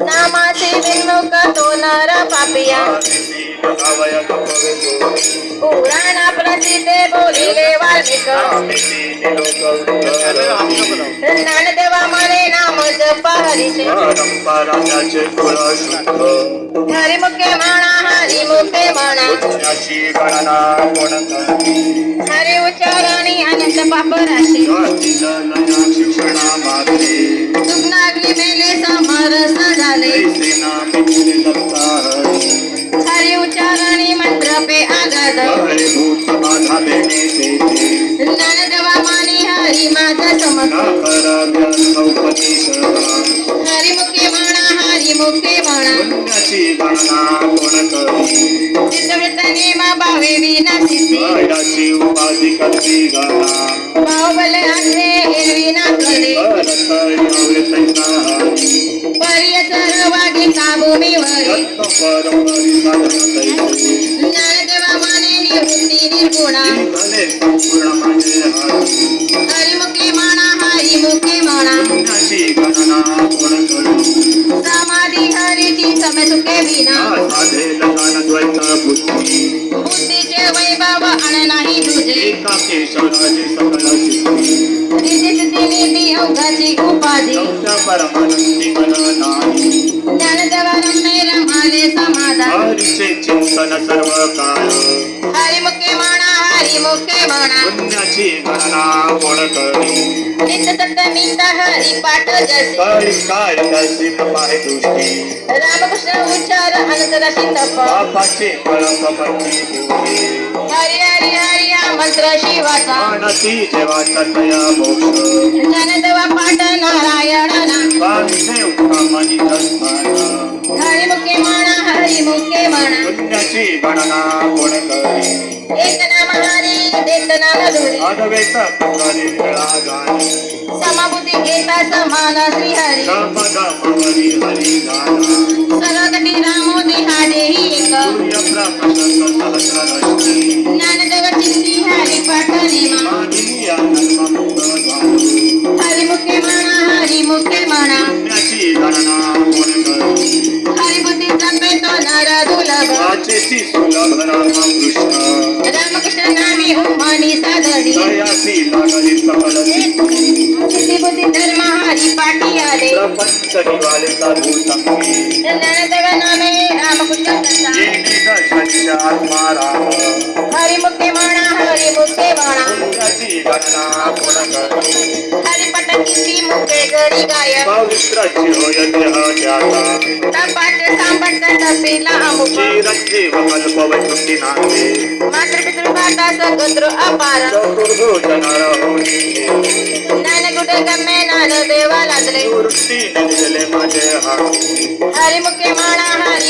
नामाची विमुख तो नर पापिया पुराण प्रसिद्धे बोलिले वाल्मिक ज्ञानदेवा म्हणे नाम जप हरीचे हरिमुखे म्हणा हरिमुखे म्हणा हरि उच्चारणी अनंत पाप राशी सुग्नाग्नी मेले समरस झाले हरि उच्चारणी मंत्र पे आगद ज्ञानदेवा माने हरि माझा समक हरिमुखे म्हणा हरिमुखे म्हणा चित्तवृत्त नियम भावे विना सिद्धी बाहुबले आठवे हिरवी ना कले पर्य सर्वागी भूमीवरी ज्ञानदेवा माने निवृत्ती निर्गुणा हरिमुखे म्हणा हरिमुखे म्हणा समाधी हरीची समसुखे विना बुद्धीचे वैभव अण नाही तुझे नीती अवघाची उपाधी ज्ञानदेवा रम्मे रमाले समाधान हरिमुखे म्हणा हरिमुखे म्हणा नित्य सत्तमित हरिपाठ जसे रामकृष्ण उच्चार अनंतरा शिंदप हरि हरि हरि हा मंत्र शिवाचा ज्ञानदेवा पाठ नारायणना हरिमुखे म्हणा हरिमुखे म्हणा एक नाम हरी देत नाम धुरी समबुद्धी घेता समान श्रीहरी सर्वकटी रामोदी हा देही एक ज्ञानदेव चित्ती हरी पाठ निमा हरिमुखे म्हणा हरिमुखे म्हणा हरिबुद्धी जपे तो नर दुर्लभ रामकृष्ण नामी उमानी साधनी बुद्धी धर्म हरि पाठी आले ज्ञानदेव नामे रामकृष्ण हरिमुखे म्हणा हरिमुखे म्हणा हरिपट किती मुखे गरी गाय तपाट सांबट तपिला अमुक मातृपितृ भाता सगोत्र अपार ज्ञानकुटे गम्मे नाद देवा लादले हरिमुखे म्हणा हरि